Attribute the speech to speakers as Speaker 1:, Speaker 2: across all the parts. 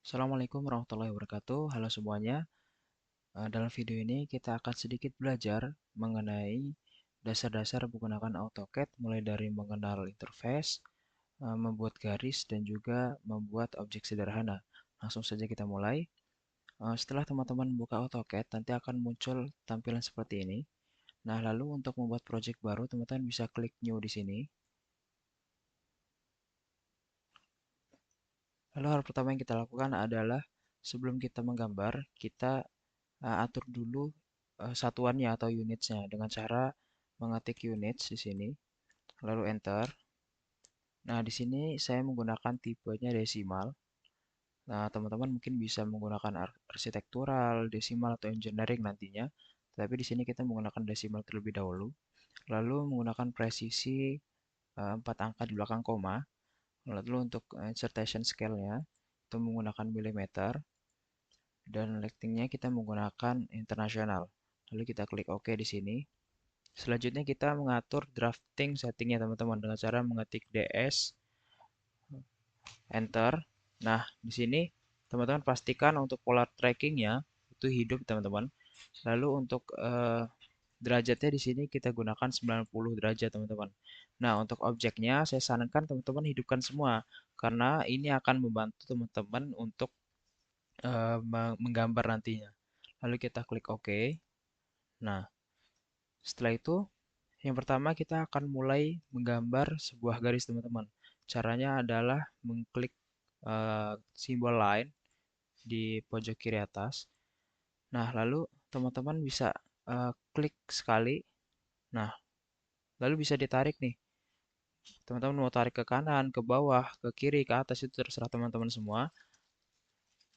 Speaker 1: Assalamualaikum warahmatullahi wabarakatuh. Halo semuanya. Dalam video ini kita akan sedikit belajar mengenai dasar-dasar menggunakan AutoCAD, mulai dari mengenal interface, membuat garis, dan juga membuat objek sederhana. Langsung saja kita mulai. Setelah teman-teman buka AutoCAD, nanti akan muncul tampilan seperti ini. Nah, lalu untuk membuat project baru, teman-teman bisa klik New di sini. Lalu hal pertama yang kita lakukan adalah sebelum kita menggambar, kita atur dulu satuannya atau unitsnya dengan cara mengetik units di sini, lalu enter. Nah, di sini saya menggunakan tipenya desimal. Nah, teman-teman mungkin bisa menggunakan arsitektural, desimal atau engineering nantinya. Tapi di sini kita menggunakan desimal terlebih dahulu. Lalu menggunakan presisi 4 angka di belakang koma. Lalu untuk insertion scale-nya itu menggunakan milimeter dan lighting-nya kita menggunakan internasional. Lalu kita klik OK di sini. Selanjutnya kita mengatur drafting settingnya teman-teman dengan cara mengetik ds, enter. Nah, di sini teman-teman pastikan untuk polar trackingnya itu hidup teman-teman. Lalu untuk derajatnya di sini kita gunakan 90 derajat teman-teman. Nah, untuk objeknya saya sarankan teman-teman hidupkan semua karena ini akan membantu teman-teman untuk menggambar nantinya. Lalu kita klik OK. Nah, setelah itu yang pertama kita akan mulai menggambar sebuah garis teman-teman. Caranya adalah mengklik simbol line di pojok kiri atas. Nah, lalu teman-teman bisa klik sekali. Nah, lalu bisa ditarik nih. Teman-teman mau tarik ke kanan, ke bawah, ke kiri, ke atas itu terserah teman-teman semua.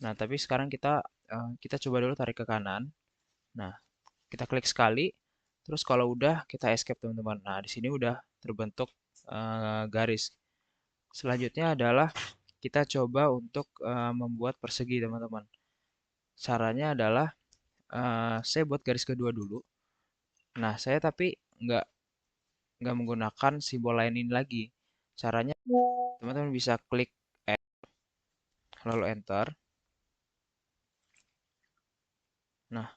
Speaker 1: Nah, tapi sekarang kita coba dulu tarik ke kanan. Nah, kita klik sekali. Terus kalau udah kita escape teman-teman. Nah, di sini udah terbentuk garis. Selanjutnya adalah kita coba untuk membuat persegi teman-teman. Caranya adalah saya buat garis kedua dulu. Nah, saya tapi nggak menggunakan simbol lain ini lagi. Caranya teman-teman bisa klik X, lalu enter. Nah,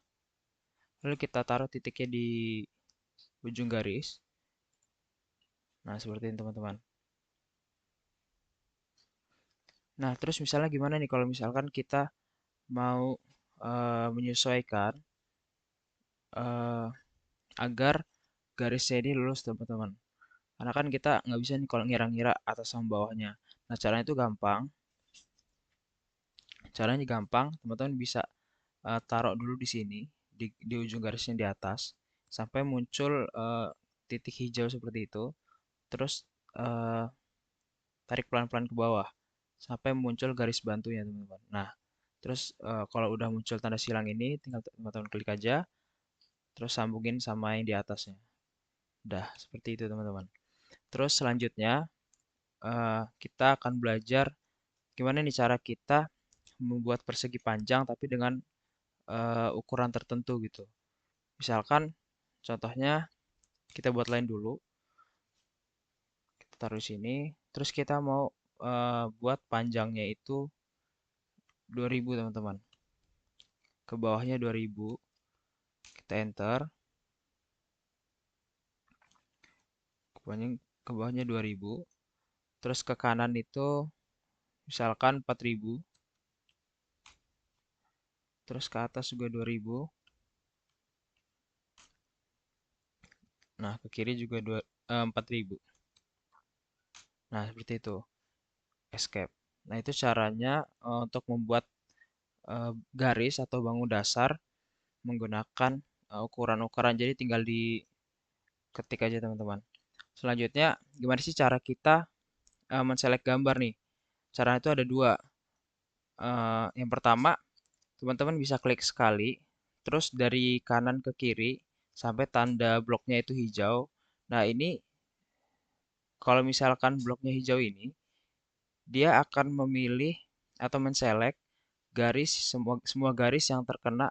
Speaker 1: lalu kita taruh titiknya di ujung garis. Nah, seperti ini teman-teman. Nah, terus misalnya gimana nih kalau misalkan kita mau menyesuaikan eh, agar garisnya ini lurus teman-teman. Karena kan kita nggak bisa nih kalau ngira-ngira atas sama bawahnya. Nah, caranya itu gampang. Caranya gampang, teman-teman bisa taruh dulu di sini, di ujung garisnya di atas, sampai muncul titik hijau seperti itu. Terus eh, tarik pelan-pelan ke bawah, sampai muncul garis bantunya, teman-teman. Nah, terus kalau udah muncul tanda silang ini, tinggal teman-teman klik aja, terus sambungin sama yang di atasnya. Udah, seperti itu, teman-teman. Terus selanjutnya, kita akan belajar gimana nih cara kita membuat persegi panjang tapi dengan ukuran tertentu gitu. Misalkan contohnya kita buat line dulu, kita taruh di sini, terus kita mau buat panjangnya itu 2000 teman-teman. Ke bawahnya 2000, kita enter, ke bawahnya 2000, terus ke kanan itu misalkan 4000, terus ke atas juga 2000, nah ke kiri juga 4000. Nah, seperti itu. Escape. Nah, itu caranya untuk membuat garis atau bangun dasar menggunakan ukuran-ukuran. Jadi tinggal diketik aja teman-teman. Selanjutnya, gimana sih cara kita menselect gambar nih? Caranya itu ada dua. Yang pertama, teman-teman bisa klik sekali, terus dari kanan ke kiri sampai tanda bloknya itu hijau. Nah, ini kalau misalkan bloknya hijau ini, dia akan memilih atau menselect garis semua garis yang terkena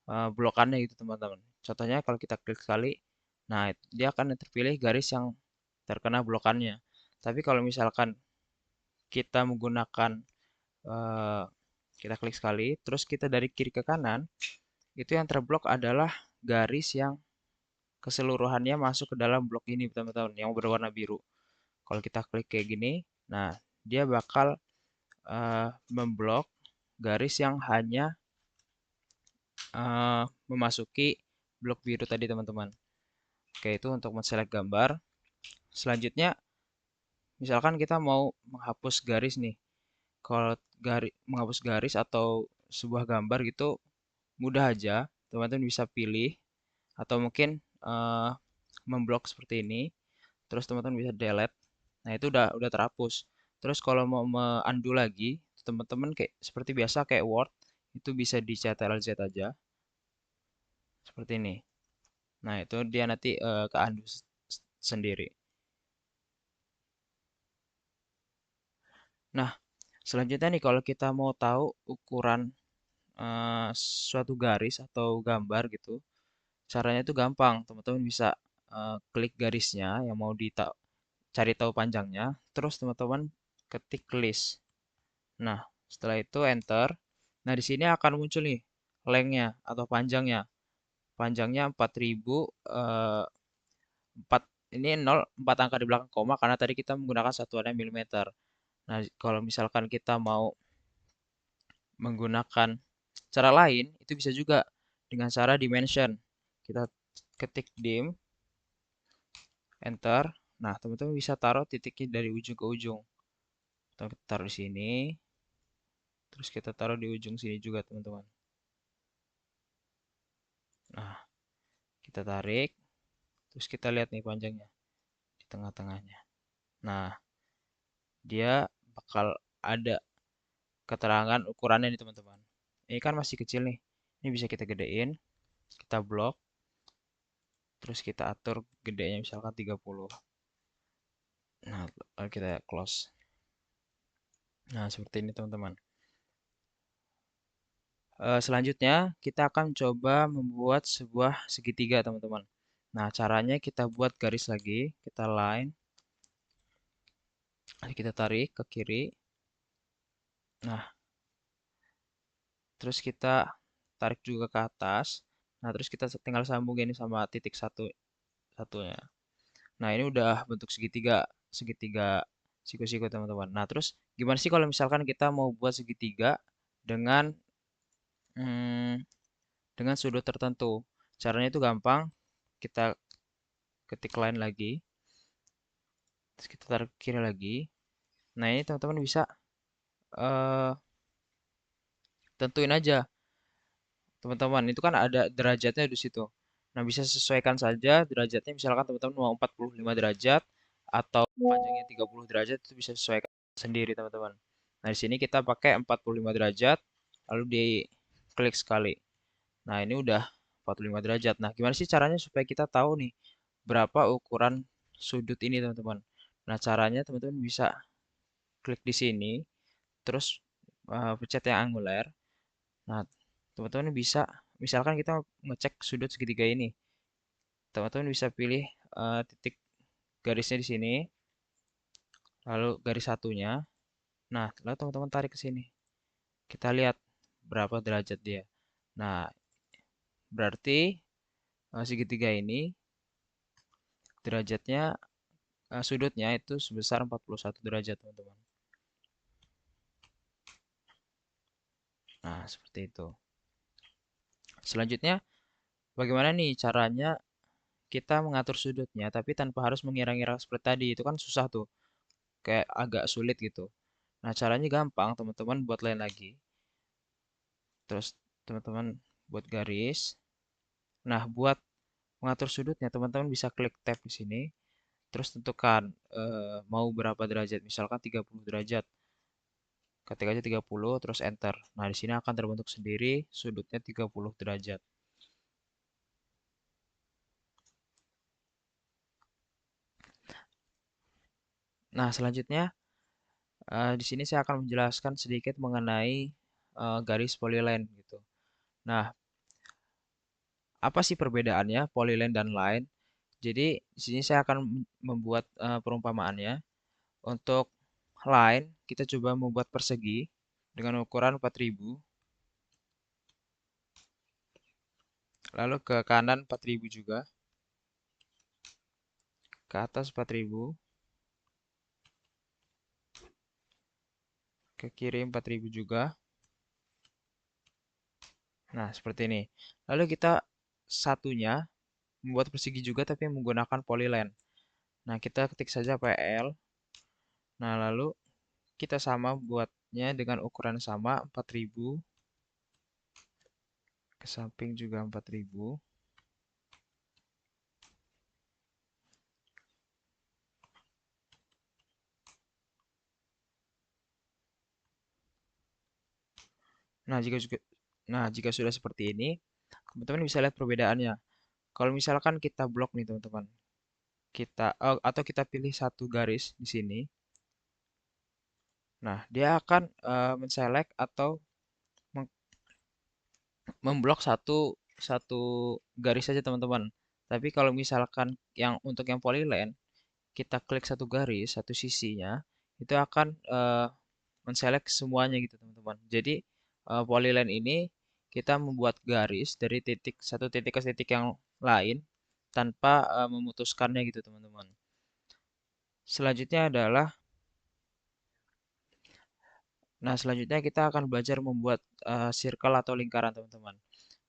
Speaker 1: blokannya gitu teman-teman. Contohnya kalau kita klik sekali, nah dia akan terpilih garis yang terkena blokannya. Tapi kalau misalkan kita menggunakan eh, Kita klik sekali, terus kita dari kiri ke kanan, itu yang terblok adalah garis yang keseluruhannya masuk ke dalam blok ini, teman-teman, yang berwarna biru. Kalau kita klik kayak gini, nah dia bakal memblok garis yang hanya memasuki blok biru tadi, teman-teman. Oke, itu untuk men-select gambar. Selanjutnya, misalkan kita mau menghapus garis nih. Kalau menghapus garis atau sebuah gambar gitu mudah aja, teman-teman bisa pilih atau mungkin eh, memblok seperti ini. Terus teman-teman bisa delete. Nah, itu udah terhapus. Terus kalau mau undo lagi, teman-teman kayak seperti biasa kayak Word, itu bisa di Ctrl+Z aja seperti ini. Nah, itu dia nanti ke undo sendiri. Nah, selanjutnya nih kalau kita mau tahu ukuran suatu garis atau gambar gitu, caranya itu gampang. Teman-teman bisa klik garisnya yang mau cari tahu panjangnya, terus teman-teman ketik list. Nah, setelah itu enter. Nah, di sini akan muncul nih lengthnya atau panjangnya. Panjangnya 4000 4 ini 4 angka di belakang koma karena tadi kita menggunakan satuannya milimeter. Nah, kalau misalkan kita mau menggunakan cara lain, itu bisa juga dengan cara dimension. Kita ketik dim, enter. Nah, teman-teman bisa taruh titiknya dari ujung ke ujung. Kita taruh di sini, terus kita taruh di ujung sini juga, teman-teman. Nah, kita tarik, terus kita lihat nih panjangnya di tengah-tengahnya. Nah, dia bakal ada keterangan ukurannya nih, teman-teman. Ini kan masih kecil nih. Ini bisa kita gedein, kita blok, terus kita atur gedenya misalkan 30. Nah, lalu kita close. Nah, seperti ini, teman-teman. Selanjutnya, kita akan coba membuat sebuah segitiga, teman-teman. Nah, caranya kita buat garis lagi, kita line, kita tarik ke kiri. Nah, terus kita tarik juga ke atas. Nah, terus kita tinggal sambungin sama titik satunya. Nah, ini udah bentuk segitiga, segitiga siku-siku, teman-teman. Nah, terus gimana sih kalau misalkan kita mau buat segitiga dengan hmm, dengan sudut tertentu? Caranya itu gampang. Kita ketik line lagi, terus kita tarik ke kiri lagi. Nah, ini teman-teman bisa eh, tentuin aja, teman-teman. Itu kan ada derajatnya di situ. Nah, bisa sesuaikan saja derajatnya. Misalkan teman-teman mau 45 derajat atau panjangnya 30 derajat, itu bisa sesuaikan sendiri, teman-teman. Nah, di sini kita pakai 45 derajat, lalu di klik sekali. Nah, ini udah 45 derajat. Nah, gimana sih caranya supaya kita tahu nih berapa ukuran sudut ini, teman-teman? Nah, caranya teman-teman bisa klik di sini, terus pencet yang angular. Nah, teman-teman bisa, misalkan kita ngecek sudut segitiga ini, teman-teman bisa pilih titik garisnya di sini, lalu garis satunya. Nah, lalu teman-teman tarik ke sini. Kita lihat berapa derajat dia. Nah, berarti segitiga ini derajatnya, sudutnya itu sebesar 41 derajat, teman-teman. Nah, seperti itu. Selanjutnya, bagaimana nih caranya kita mengatur sudutnya, tapi tanpa harus mengira-ngira seperti tadi. Itu kan susah tuh, kayak agak sulit gitu. Nah, caranya gampang, teman-teman buat lain lagi. Terus teman-teman buat garis. Nah, buat mengatur sudutnya, teman-teman bisa klik tab di sini. Terus tentukan mau berapa derajat, misalkan 30 derajat. Ketik aja 30, terus enter. Nah, di sini akan terbentuk sendiri sudutnya 30 derajat. Nah, selanjutnya di sini saya akan menjelaskan sedikit mengenai garis polyline gitu. Nah, apa sih perbedaannya polyline dan line? Jadi di sini saya akan membuat perumpamaannya. Untuk line kita coba membuat persegi. dengan ukuran 4000, lalu ke kanan 4000 juga, ke atas 4000, ke kiri 4000 juga. Nah, seperti ini. Lalu kita satunya membuat persegi juga tapi menggunakan polyline. Nah, kita ketik saja PL. Nah, lalu kita sama buatnya dengan ukuran sama 4000, ke samping juga 4000. Nah, jika sudah seperti ini, teman-teman bisa lihat perbedaannya. Kalau misalkan kita blok nih, teman-teman. Atau kita pilih satu garis di sini. Nah, dia akan menselect atau memblok satu satu garis saja, teman-teman. Tapi kalau misalkan untuk yang polyline, kita klik satu garis, satu sisinya, itu akan menselect semuanya gitu, teman-teman. Jadi polyline ini kita membuat garis dari satu titik ke titik yang lain tanpa memutuskannya gitu, teman-teman. Selanjutnya adalah selanjutnya kita akan belajar membuat circle atau lingkaran, teman-teman.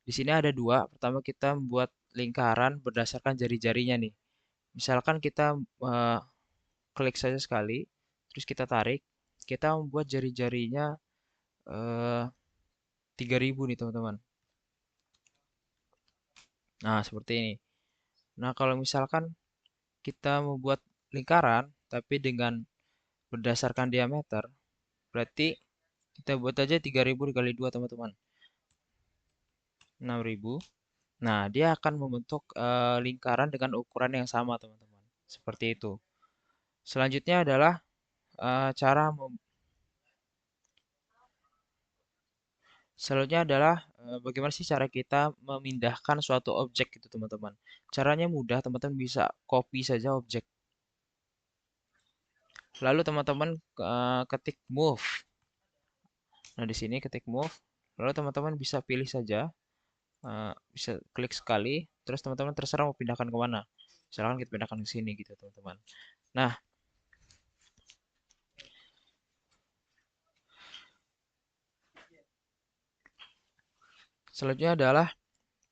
Speaker 1: Di sini ada dua. Pertama kita membuat lingkaran berdasarkan jari-jarinya nih. Misalkan kita eh, klik saja sekali, terus kita tarik, kita membuat jari-jarinya eh, 3000 nih, teman-teman. Nah, seperti ini. Nah, kalau misalkan kita membuat lingkaran, tapi dengan berdasarkan diameter, berarti kita buat aja 3000 dikali 2, teman-teman. 6000. Nah, dia akan membentuk lingkaran dengan ukuran yang sama, teman-teman. Seperti itu. Selanjutnya adalah eh, cara mem- selanjutnya adalah bagaimana sih cara kita memindahkan suatu objek gitu, teman-teman. Caranya mudah, teman-teman bisa copy saja objek. Lalu teman-teman ketik move. Nah, di sini ketik move. Lalu teman-teman bisa pilih saja, bisa klik sekali, terus teman-teman terserah mau pindahkan ke mana. Misalkan kita pindahkan ke sini gitu, teman-teman. Nah, selanjutnya adalah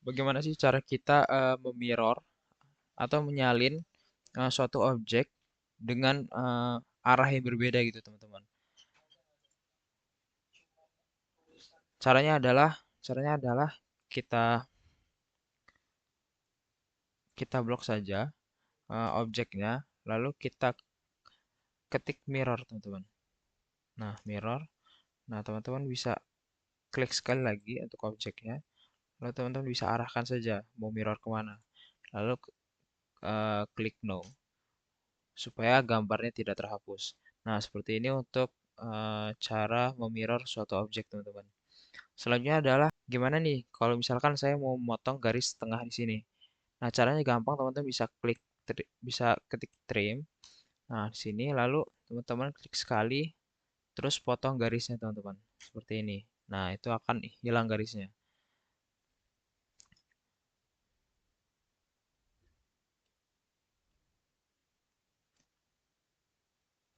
Speaker 1: bagaimana sih cara kita memirror atau menyalin suatu objek dengan arah yang berbeda gitu, teman-teman. Caranya adalah kita kita blok saja objeknya, lalu kita ketik mirror, teman-teman. Nah, mirror. Nah, teman-teman bisa klik sekali lagi untuk objeknya, lalu teman-teman bisa arahkan saja mau mirror kemana. Lalu klik no supaya gambarnya tidak terhapus. Nah, seperti ini untuk cara memirror suatu objek, teman-teman. Selanjutnya adalah gimana nih kalau misalkan saya mau memotong garis tengah di sini. Nah, caranya gampang, teman-teman bisa ketik trim. Nah, di sini lalu teman-teman klik sekali terus potong garisnya, teman-teman. Seperti ini. Nah, itu akan hilang garisnya.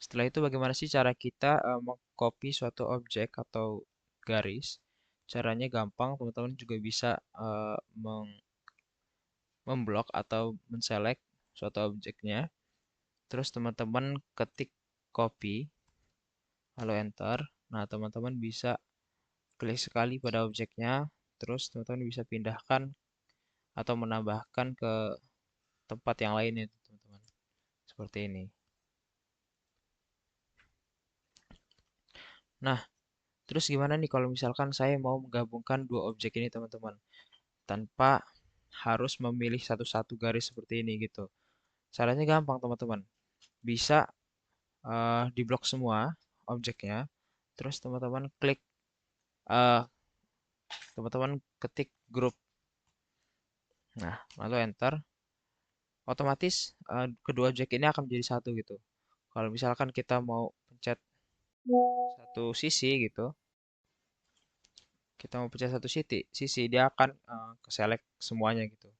Speaker 1: Setelah itu bagaimana sih cara kita mengcopy suatu objek atau garis? Caranya gampang, teman-teman juga bisa memblok atau menselect suatu objeknya. Terus teman-teman ketik copy, lalu enter. Nah, teman-teman bisa klik sekali pada objeknya, terus teman-teman bisa pindahkan atau menambahkan ke tempat yang lainnya, teman-teman. Seperti ini. Nah, terus gimana nih kalau misalkan saya mau menggabungkan dua objek ini, teman-teman, tanpa harus memilih satu-satu garis seperti ini gitu. Caranya gampang, teman-teman. Bisa diblok semua objeknya, terus eh, teman-teman ketik grup. Nah, lalu enter. Otomatis kedua objek ini akan menjadi satu gitu. Kalau misalkan kita mau pencet satu sisi gitu, kita mau pecah satu sisi dia akan ke-select semuanya gitu.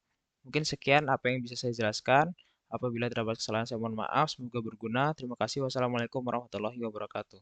Speaker 1: Mungkin sekian apa yang bisa saya jelaskan. Apabila terdapat kesalahan saya mohon maaf. Semoga berguna. Terima kasih. Wassalamualaikum warahmatullahi wabarakatuh.